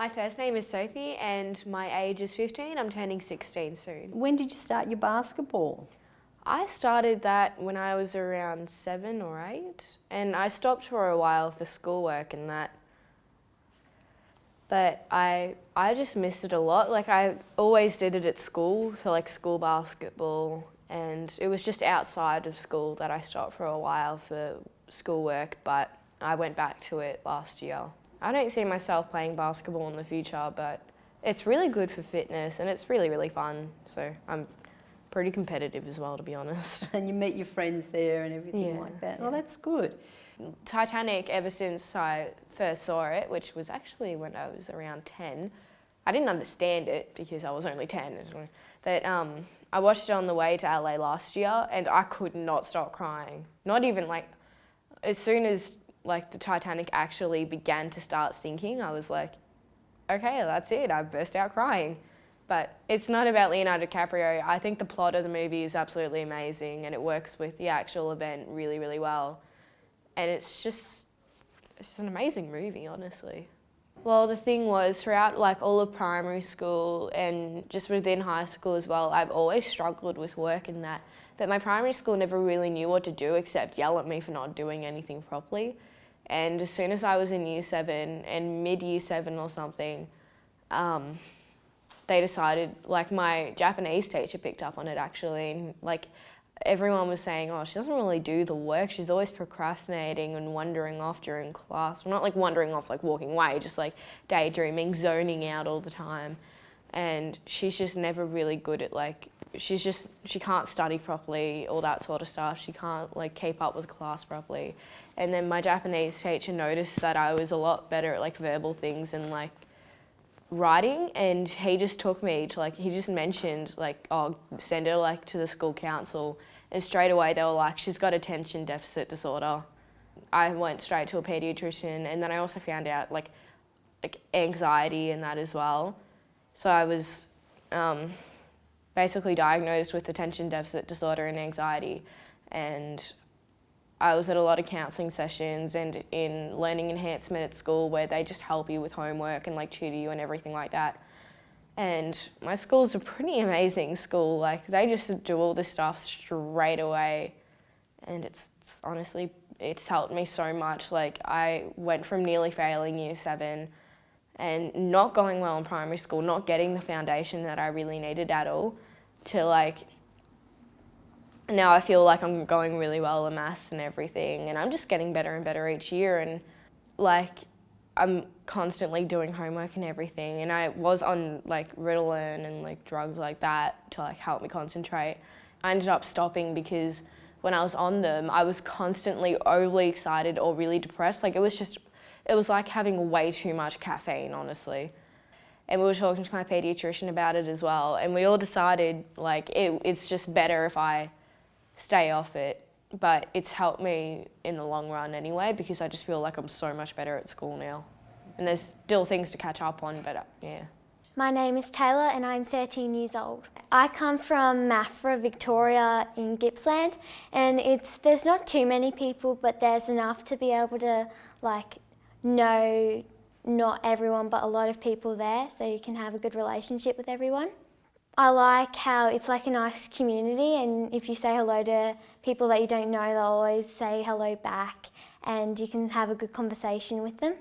My first name is Sophie and my age is 15. I'm turning 16 soon. When did you start your basketball? I started that when I was around 7 or 8 and I stopped for a while for schoolwork and that. But I just missed it a lot. Like I always did it at school for like school basketball, and it was just outside of school that I stopped for a while for schoolwork, but I went back to it last year. I don't see myself playing basketball in the future, but it's really good for fitness and it's really, really fun. So I'm pretty competitive as well, to be honest. And you meet your friends there and everything like that. Well, that's good. Titanic, ever since I first saw it, which was actually when I was around 10, I didn't understand it because I was only 10. But I watched it on the way to LA last year and I could not stop crying. Not even like, as soon as like the Titanic actually began to start sinking, I was like, okay, that's it, I burst out crying. But it's not about Leonardo DiCaprio. I think the plot of the movie is absolutely amazing and it works with the actual event really, really well. And it's an amazing movie, honestly. Well, the thing was, throughout like all of primary school and just within high school as well, I've always struggled with work and that. But my primary school never really knew what to do except yell at me for not doing anything properly. And as soon as I was in year 7 and mid-year 7 or something, they decided, like my Japanese teacher picked up on it actually, and like everyone was saying, oh, she doesn't really do the work. She's always procrastinating and wandering off during class. Well, not like wandering off, like walking away, just like daydreaming, zoning out all the time. And she's just never really good at like, she can't study properly, all that sort of stuff. She can't like keep up with class properly. And then my Japanese teacher noticed that I was a lot better at like verbal things and like writing, and he just took me to like, he just mentioned like, oh, send her like to the school council, and straight away they were like, she's got attention deficit disorder. I went straight to a paediatrician, and then I also found out like anxiety and that as well. So I was basically diagnosed with attention deficit disorder and anxiety, and I was at a lot of counselling sessions and in learning enhancement at school where they just help you with homework and like tutor you and everything like that. And my school's a pretty amazing school. Like they just do all this stuff straight away, and it's honestly, it's helped me so much. Like I went from nearly failing year 7 and not going well in primary school, not getting the foundation that I really needed at all, to like, now I feel like I'm going really well in maths and everything, and I'm just getting better and better each year, and like I'm constantly doing homework and everything, and I was on like Ritalin and like drugs like that to like help me concentrate. I ended up stopping because when I was on them, I was constantly overly excited or really depressed. Like it was like having way too much caffeine, honestly. And we were talking to my paediatrician about it as well, and we all decided like it's just better if I stay off it, but it's helped me in the long run anyway because I just feel like I'm so much better at school now. And there's still things to catch up on, but yeah. My name is Taylor and I'm 13 years old. I come from Maffra, Victoria in Gippsland, and there's not too many people, but there's enough to be able to like know not everyone but a lot of people there, so you can have a good relationship with everyone. I like how it's like a nice community, and if you say hello to people that you don't know, they'll always say hello back and you can have a good conversation with them.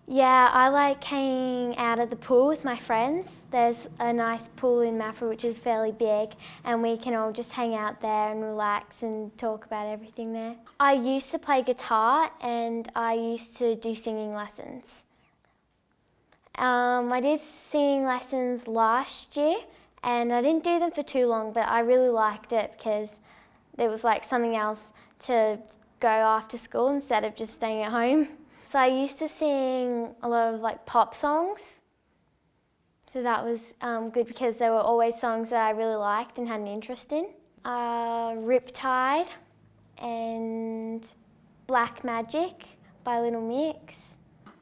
Yeah, I like hanging out at the pool with my friends. There's a nice pool in Maffra which is fairly big, and we can all just hang out there and relax and talk about everything there. I used to play guitar and I used to do singing lessons. I did singing lessons last year, and I didn't do them for too long, but I really liked it because it was like something else to go after school instead of just staying at home. So I used to sing a lot of like pop songs. So that was good because they were always songs that I really liked and had an interest in. Riptide and Black Magic by Little Mix.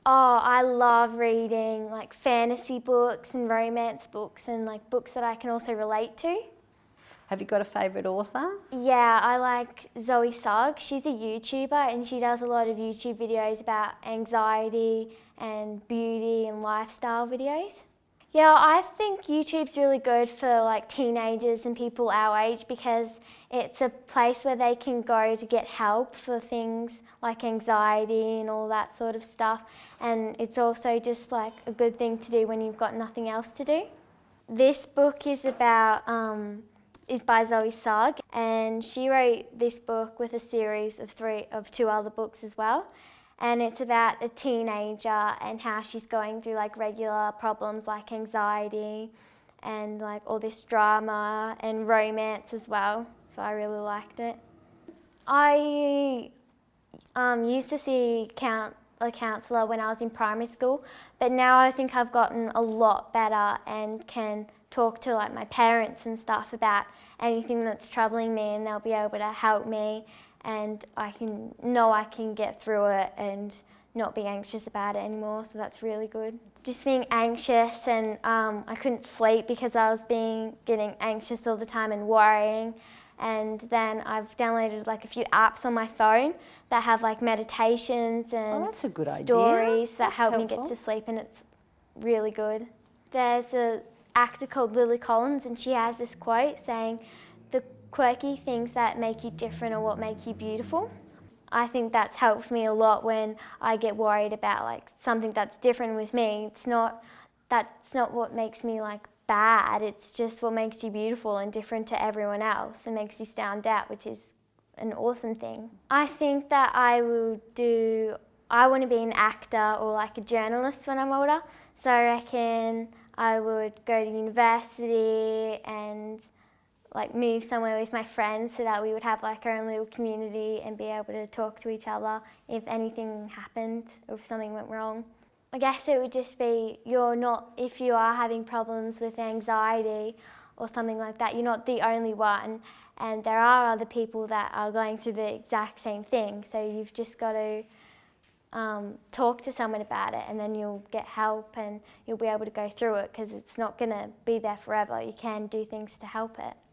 Oh, I love reading like fantasy books and romance books and like books that I can also relate to. Have you got a favourite author? Yeah, I like Zoe Sugg. She's a YouTuber and she does a lot of YouTube videos about anxiety and beauty and lifestyle videos. Yeah, I think YouTube's really good for like teenagers and people our age because it's a place where they can go to get help for things like anxiety and all that sort of stuff. And it's also just like a good thing to do when you've got nothing else to do. This book is by Zoe Sugg, and she wrote this book with a series of two other books as well. And it's about a teenager and how she's going through like regular problems like anxiety and like all this drama and romance as well. So I really liked it. I used to see a counsellor when I was in primary school, but now I think I've gotten a lot better and can talk to like my parents and stuff about anything that's troubling me, and they'll be able to help me, and I can get through it and not be anxious about it anymore, so that's really good. Just being anxious, and I couldn't sleep because I was getting anxious all the time and worrying. And then I've downloaded like a few apps on my phone that have like meditations and that's a good idea. stories that That's help me get helpful. to sleep, and it's really good. There's an actor called Lily Collins, and she has this quote saying, "The quirky things that make you different are what make you beautiful." I think that's helped me a lot when I get worried about like something that's different with me. That's not what makes me like bad, it's just what makes you beautiful and different to everyone else and makes you stand out, which is an awesome thing. I think that I want to be an actor or like a journalist when I'm older, so I reckon I would go to university and like move somewhere with my friends so that we would have like our own little community and be able to talk to each other if anything happened or if something went wrong. I guess it would just be if you are having problems with anxiety or something like that, you're not the only one, and there are other people that are going through the exact same thing, so you've just got to talk to someone about it, and then you'll get help and you'll be able to go through it because it's not going to be there forever. You can do things to help it.